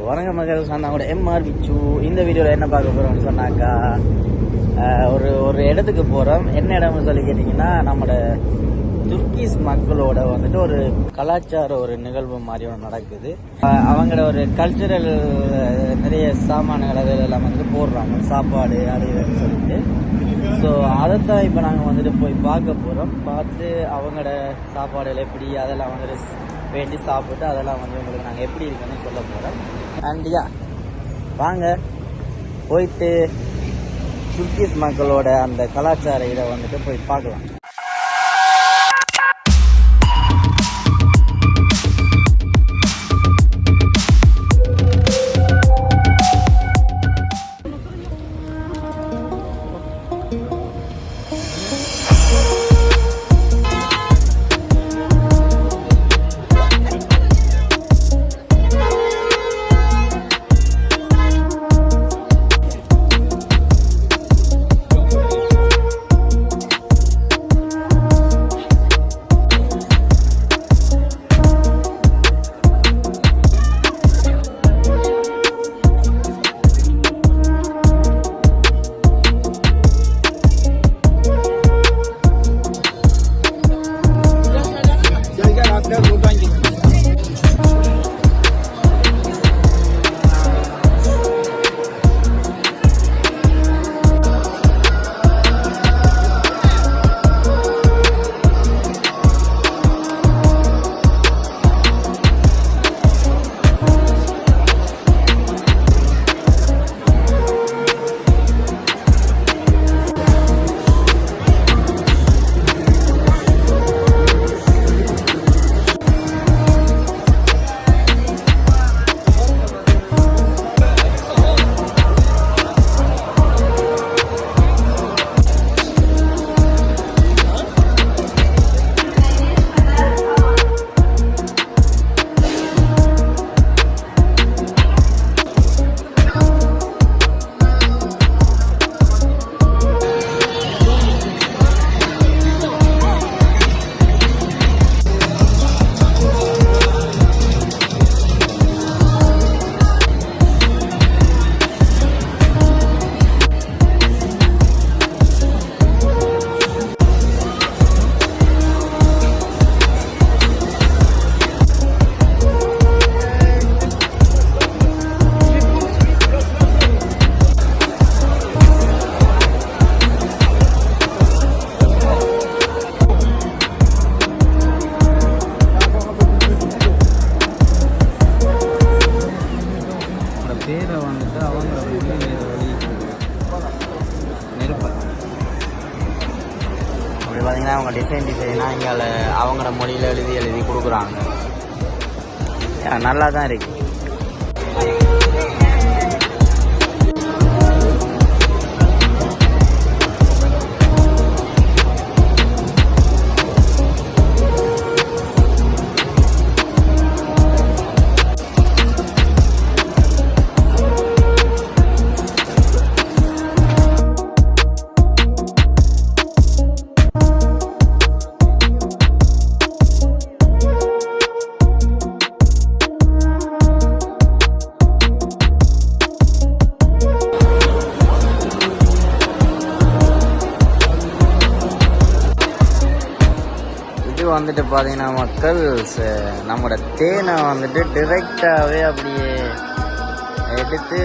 வணக்க மக்கள், சொன்னாங்க எம்ஆர் விச்சு. இந்த வீடியோவில் என்ன பார்க்க போகிறோம்னு சொன்னாக்கா, ஒரு இடத்துக்கு போகிறோம். என்ன இடம்னு சொல்லி கேட்டிங்கன்னா, நம்மளோட துர்க்கீஸ் மக்களோட வந்துட்டு ஒரு கலாச்சார ஒரு நிகழ்வு மாதிரி ஒன்று நடக்குது. அவங்களோட ஒரு கல்ச்சுரல் நிறைய சாமான்கள் அதெல்லாம் வந்துட்டு போடுறாங்க, சாப்பாடு அடையுதுன்னு சொல்லிட்டு. ஸோ அதைத்தான் இப்போ நாங்கள் வந்துட்டு போய் பார்க்க போகிறோம். பார்த்து அவங்களோட சாப்பாடுகள் எப்படி அதெல்லாம் வந்துட்டு வேண்டி சாப்பிட்டு அதெல்லாம் வந்து உங்களுக்கு நாங்கள் எப்படி இருக்குன்னு சொல்ல போகிறோம். அண்டியா வாங்க போயிட்டு துர்க்கீஸ் மக்களோட அந்த கலாச்சார இதை வந்துட்டு போய் பார்க்கலாம். பேரை வந்துட்டு அவங்க நெருப்பல் அப்படி பார்த்தீங்கன்னா அவங்க டிசைனாக இங்கே அவங்களோட மொழியில் எழுதி கொடுக்குறாங்க. நல்லா தான் இருக்கு. வந்துட்டு பார்த்தீங்கன்னா மக்கள், நம்மளோட தேனை வந்துட்டு டிரெக்டாகவே அப்படியே எடுத்து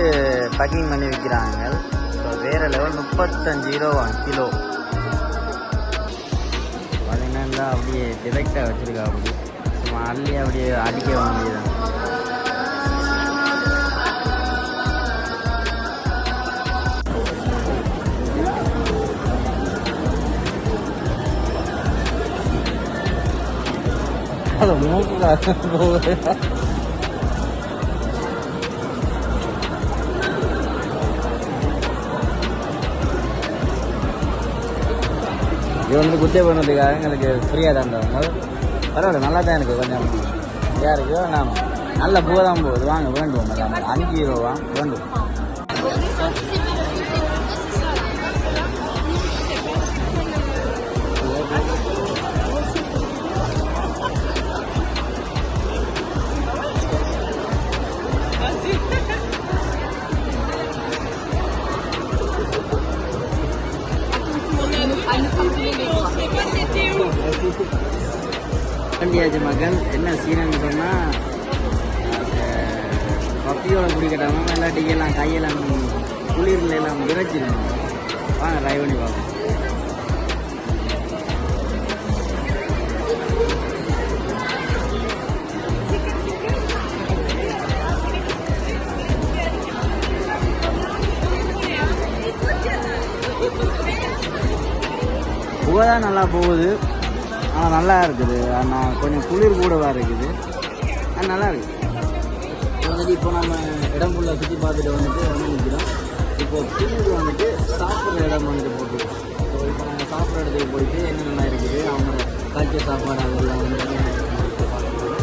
பேக்கிங் பண்ணி விற்கிறாங்க. ஸோ வேறு லெவல் 35 ரூபா கிலோ பார்த்தீங்கன்னா அப்படியே டிரெக்டாக வச்சுருக்கா. அப்படி சும்மா அள்ளி அப்படியே அடிக்க வேண்டியதான். மூக்கு போகுது. இது வந்து குத்தே பண்ணதுக்காக எங்களுக்கு ஃப்ரீயாக தான் இருந்தவங்க. பரவாயில்ல, நல்லா தான் எனக்கு கொஞ்சம் ஃப்ரீயாக இருக்கு. நான் நல்ல பூ தான் போகுது. வாங்க வேண்டுவோம். 5 ரூபா வேண்டும். வேண்டியாச்சு மக்கள். என்ன சீனன்னு சொன்னால் பப்பியோட குடிக்கட்டாமல் எல்லாட்டிக்கெல்லாம் கையெல்லாம் குளிரில் எல்லாம் விரைச்சிடணும். வாங்க ட்ரை பண்ணி பார்ப்போம். புகை தான் நல்லா போகுது, ஆனால் நல்லா இருக்குது. ஆனால் கொஞ்சம் குளிர் கூடவா இருக்குது, அது நல்லா இருக்குது. வந்துட்டு இப்போ நம்ம இடம் ஃபுல்லாக சுற்றி பார்த்துட்டு வந்துட்டு நிற்கிறோம். இப்போ பின்னாடி வந்துட்டு சாப்பிட்ற இடம் வந்துட்டு போட்டுருக்கோம். ஸோ இப்போ நாங்கள் சாப்பிட்ற இடத்துக்கு போயிட்டு என்னென்ன இருக்குது, அவங்க காய்ச்சல் சாப்பாடு அதெல்லாம் வந்து பார்த்துருக்கோம்.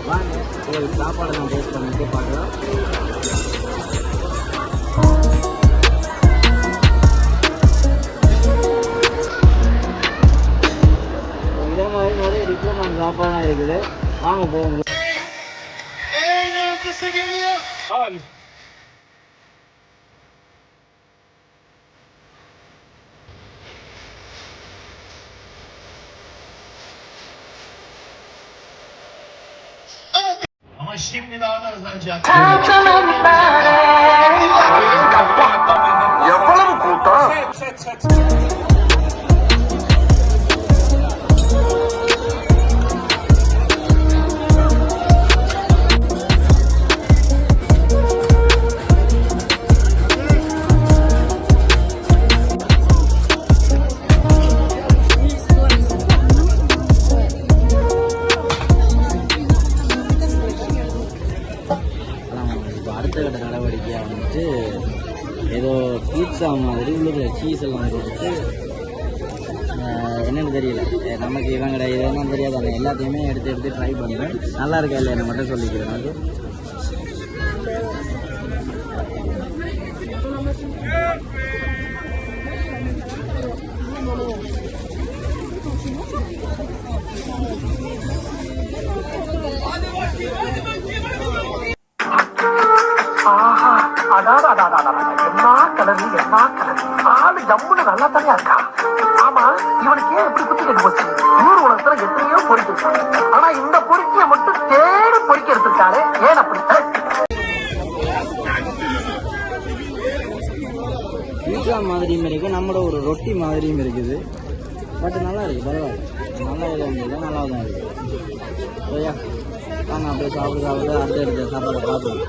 வாங்க ஒரு சாப்பாடை நான் டேஸ்ட் பண்ணிட்டு பார்க்கலாம். இதே மாதிரி நிறைய டிஃப்ரெண்ட் சாப்பாடுலாம் இருக்குது. வாங்க போவோம். Ama şimdi daha da hızlanacak. எவ்வளவு கூட்டம். அடுத்த கட்ட நடவடிக்கையாக வந்துட்டு ஏதோ பீட்சா மாதிரி உள்ளுக்குள்ள சீஸ் எல்லாம் போட்டுட்டு என்னென்னு தெரியல, நமக்கு இவன் கிடையாது என்னன்னு தெரியாது. அதை எல்லாத்தையுமே எடுத்து ட்ரை பண்ணுறேன். நல்லா இருக்கா இல்லை என்ன மட்டும் சொல்லிக்கிறேன். அது என்ன கலரு என்ன கலரு ஆளு ஜம்முன்னு நல்லா தனியா இருக்கா. ஆமா இவனுக்கு ஏன் எப்படி குத்தி கட்டு போச்சு. ஊர் உலகத்துல எத்தனையோ பொறிச்சிருக்காங்க, ஆனா இந்த பொறுக்கிய மட்டும் தேடி பொறுக்கி எடுத்திருக்காரு. ஏன் அப்படி? பீட்சா மாதிரியும் இருக்குது, நம்மளோட ஒரு ரொட்டி மாதிரியும் இருக்குது. பட் நல்லா இருக்குது, பரவாயில்ல. நல்லா எதுவும் இல்லை, நல்லா தான் இருக்குது. சரியா வாங்க அப்படியே சாப்பிட்டு அடுத்த சாப்பாடை பார்ப்போம்.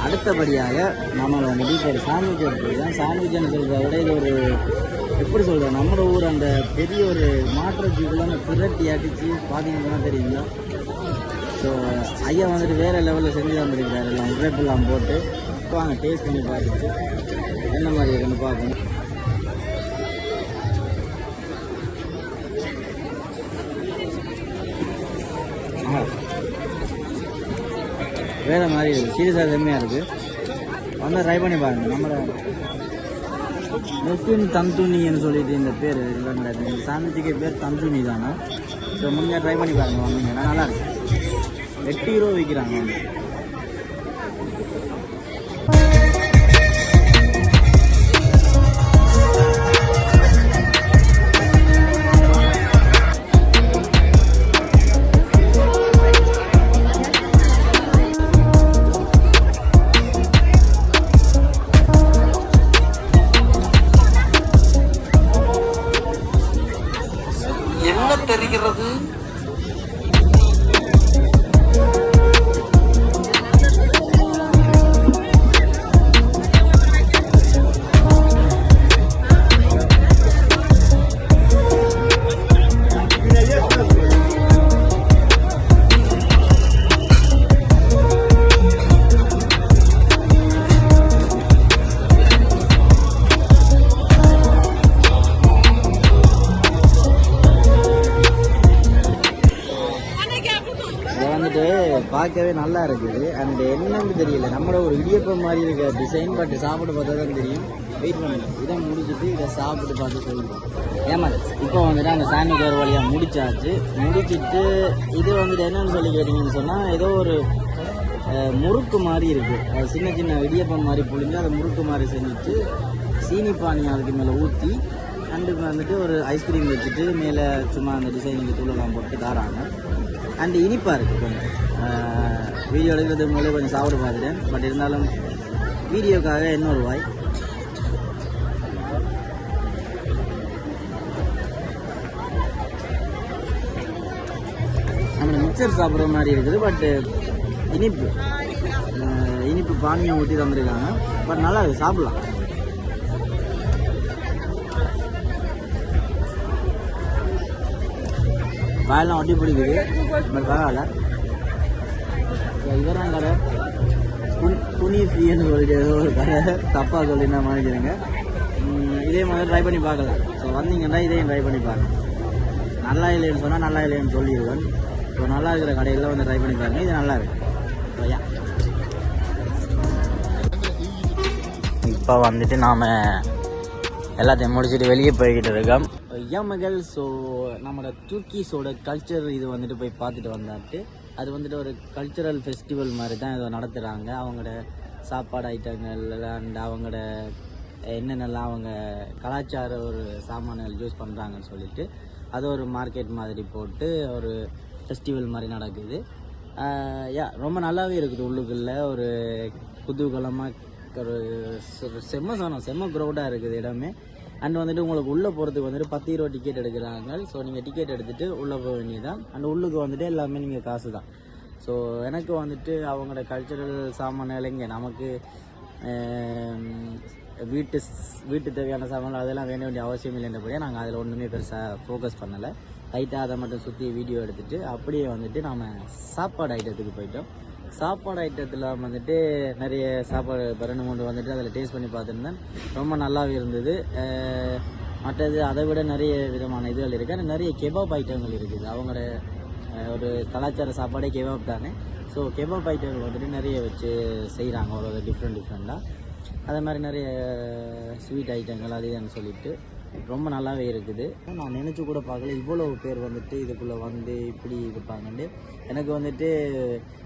அடுத்தபடியாக நம்மளை வந்துட்டு இப்போ ஒரு சாண்ட்விச் எடுத்துருக்கோம். சாண்ட்விச்னு சொல்கிறத விட இது ஒரு எப்படி சொல்கிறோம், நம்மளோட ஊர் அந்த பெரிய ஒரு மாற்றத்துக்குள்ள அந்த புரட்டி அடித்து பார்த்தீங்கன்னா தெரியுங்களா. ஸோ ஐயா வந்துட்டு வேறு லெவலில் செஞ்சு தந்துருக்காரு, எல்லாம் உரைப்பெல்லாம் போட்டு. வாங்க டேஸ்ட் பண்ணி பார்த்துட்டு என்ன மாதிரி இருக்குன்னு பார்க்கணும். வேறு மாதிரி இருக்குது, சீரியஸாக செம்மையாக இருக்குது. வந்து ட்ரை பண்ணி பாருங்கள். நம்மளோட முஸ்லிம் தந்துனின்னு சொல்லிட்டு இந்த பேர் இந்த சாந்திக்கு பேர் தந்துனி தானே. ஸோ முன்னே ட்ரை பண்ணி பாருங்கள், வந்தீங்கன்னா நல்லாயிருக்கு. 8 ரூபா விற்கிறாங்க வந்து. தெரிகிறது? பார்க்கவே நல்லா இருக்குது அண்ட் என்னன்னு தெரியல நம்மளோட ஒரு இடியப்பம் மாதிரி இருக்க டிசைன் பட் சாப்பிட்டு பார்த்தா தான் தெரியும். வெயிட் பண்ணுங்க, இதை முடிச்சுட்டு இதை சாப்பிட்டு பார்த்து சொல்லுவோம். ஏமா இப்போ வந்துட்டு அந்த சாமிக்கு வழியாக முடிச்சாச்சு. முடிச்சுட்டு இது வந்துட்டு என்னன்னு சொல்லி கேட்டிங்கன்னு சொன்னால் ஏதோ ஒரு முறுக்கு மாதிரி இருக்குது. சின்ன சின்ன இடியப்பம் மாதிரி புழிஞ்சு அதை முறுக்கு மாதிரி செஞ்சுட்டு சீனி பானி அதுக்கு மேலே ஊற்றி அண்டு வந்துட்டு ஒரு ஐஸ்கிரீம் வச்சுட்டு மேலே சும்மா அந்த டிசைனுக்கு தூளெல்லாம் போட்டு தாராங்க. அண்டு இனிப்பாக இருக்குது. கொஞ்சம் வீடியோ எடுக்கிறதுக்கு முதல்ல கொஞ்சம் சாப்பிட பார்த்துட்டேன். பட் இருந்தாலும் வீடியோக்காக இன்னொரு வாய் நம்ம மிக்சர் சாப்பிட்ற மாதிரி இருக்குது. பட் இனிப்பு பானியை ஊற்றி தந்துருக்காங்க. பட் நல்லா இருக்குது, சாப்பிட்லாம். வாயெல்லாம் ஒட்டி பிடிக்குது, பட் பரவாயில்ல. இவரான் கடை துணி ஃப்ரீன்னு சொல்லிட்டு ஏதோ ஒரு கடை தப்பாக சொல்லி நான் வாங்கிக்கிறேங்க. இதே மாதிரி ட்ரை பண்ணி பார்க்கலாம். ஸோ வந்தீங்கன்னா இதையும் ட்ரை பண்ணி பார்க்கலாம். நல்லா இல்லைன்னு சொன்னால் நல்லா இல்லைன்னு சொல்லிடுவேன். ஸோ நல்லா இருக்கிற கடையில் வந்து ட்ரை பண்ணி பாருங்க. இது நல்லா இருக்கு. இப்போ வந்துட்டு நாம் எல்லாத்தையும் முடிச்சுட்டு வெளியே போய்கிட்டு இருக்கோம். மகள். ஸோ நம்மளோட துர்க்கீஸோட கல்ச்சர் இது வந்துட்டு போய் பார்த்துட்டு வந்தாட்டு அது வந்துட்டு ஒரு கல்ச்சரல் ஃபெஸ்டிவல் மாதிரி தான் இதை நடத்துகிறாங்க. அவங்களோட சாப்பாடு ஐட்டங்கள் அண்ட் அவங்களோட என்னென்னலாம் அவங்க கலாச்சார ஒரு சாமான்கள் யூஸ் பண்ணுறாங்கன்னு சொல்லிட்டு அது ஒரு மார்க்கெட் மாதிரி போட்டு ஒரு ஃபெஸ்டிவல் மாதிரி நடக்குது. ரொம்ப நல்லாவே இருக்குது. உள்ளுக்குள்ளே ஒரு குதூகலமாக ஒரு செம்ம க்ரௌடாக இருக்குது இடமே. அண்ட் வந்துட்டு உங்களுக்கு உள்ளே போகிறதுக்கு வந்துட்டு 10 ரூபா டிக்கெட் எடுக்கிறாங்க. ஸோ நீங்கள் டிக்கெட் எடுத்துகிட்டு உள்ளே போக வேண்டியதான். அண்ட் உள்ளுக்கு வந்துட்டு எல்லாமே நீங்கள் காசு தான். ஸோ எனக்கு வந்துட்டு அவங்களோட கல்ச்சரல் சாமான்கள் இங்கே நமக்கு வீட்டு தேவையான சாமான்கள் அதெல்லாம் வேண்டிய அவசியம் இல்லைன்றபடியாக நாங்கள் அதில் ஒன்றுமே பெருசாக ஃபோக்கஸ் பண்ணலை. லைட்டாக அதை மட்டும் சுற்றி வீடியோ எடுத்துகிட்டு அப்படியே வந்துட்டு நாம் சாப்பாடு ஐட்டத்துக்கு போயிட்டோம். சாப்பாடு ஐட்டத்தில் வந்துட்டு நிறைய சாப்பாடு 2-3 வந்துட்டு அதில் டேஸ்ட் பண்ணி பார்த்துருந்தேன். ரொம்ப நல்லாவே இருந்தது. மற்றது அதை விட நிறைய விதமான இதுகள் இருக்குது. நிறைய கெபாப் ஐட்டங்கள் இருக்குது. அவங்களோட ஒரு கலாச்சார சாப்பாடே கெபாப் தானே. ஸோ கெபாப் ஐட்டங்கள் வந்துட்டு நிறைய வச்சு செய்கிறாங்க. ஒரு டிஃப்ரெண்ட்டாக அதே மாதிரி நிறைய ஸ்வீட் ஐட்டங்கள் அதுன்னு சொல்லிட்டு ரொம்ப நல்லாவே இருக்குது. நான் நினச்சி கூட பார்க்கல இவ்வளோ பேர் வந்துட்டு இதுக்குள்ளே வந்து இப்படி இருப்பாங்கன்ட்டு. எனக்கு வந்துட்டு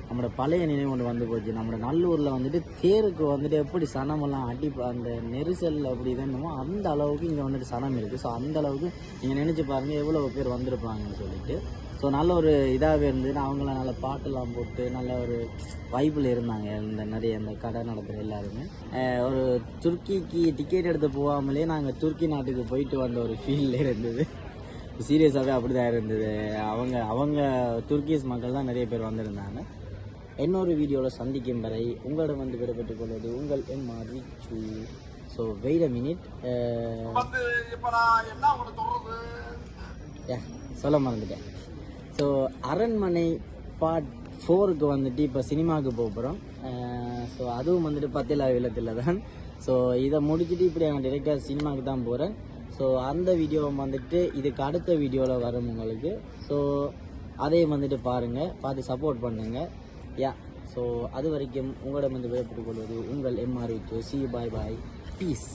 நம்மளோட பழைய நினைவு ஒன்று வந்து போச்சு. நம்மளோட நல்லூரில் வந்துட்டு தேருக்கு வந்துட்டு எப்படி சனமெல்லாம் அந்த நெரிசல் அப்படி இதென்னமோ அந்த அளவுக்கு இங்கே வந்துட்டு சனம் இருக்குது. ஸோ அந்த அளவுக்கு நீங்கள் நினச்சி பாருங்கள் எவ்வளோ பேர் வந்திருப்பாங்கன்னு சொல்லிட்டு. ஸோ நல்ல ஒரு இதாகவே இருந்தது. அவங்களாம் நல்ல பாட்டெல்லாம் போட்டு நல்ல ஒரு வைப்பில் இருந்தாங்க. நிறைய இந்த கடை நடத்துகிற எல்லாருமே. ஒரு துருக்கிக்கு டிக்கெட் எடுத்து போகாமலே நாங்கள் துருக்கி நாட்டுக்கு போயிட்டு வந்த ஒரு ஃபீல்ல இருந்தது. சீரியஸாகவே அப்படி தான் இருந்தது. அவங்க துர்க்கீஸ் மக்கள் தான் நிறைய பேர் வந்திருந்தாங்க. இன்னொரு வீடியோவில் சந்திக்கும் வரை உங்களிடம் வந்து விடைபெற்றுக் கொள்வது உங்கள் MR Vichu. So wait a minute, சொல்ல மறந்துட்டேன். ஸோ அரண்மனை பார்ட் 4க்கு வந்துட்டு இப்போ சினிமாவுக்கு போகிறோம். ஸோ அதுவும் வந்துட்டு பத்திலா வில்லத்தில் தான். ஸோ இதை முடிச்சுட்டு இப்படி நான் டிரெக்டாக சினிமாவுக்கு தான் போகிறேன். ஸோ அந்த வீடியோவை வந்துட்டு இதுக்கு அடுத்த வீடியோவில் வரும் உங்களுக்கு. ஸோ அதையும் வந்துட்டு பாருங்கள், பார்த்து சப்போர்ட் பண்ணுங்கள். ஸோ அது வரைக்கும் உங்களிடம் வந்து விடைபெற்றுக் கொள்வது உங்கள் MR Vichu. See you, bye bye, peace.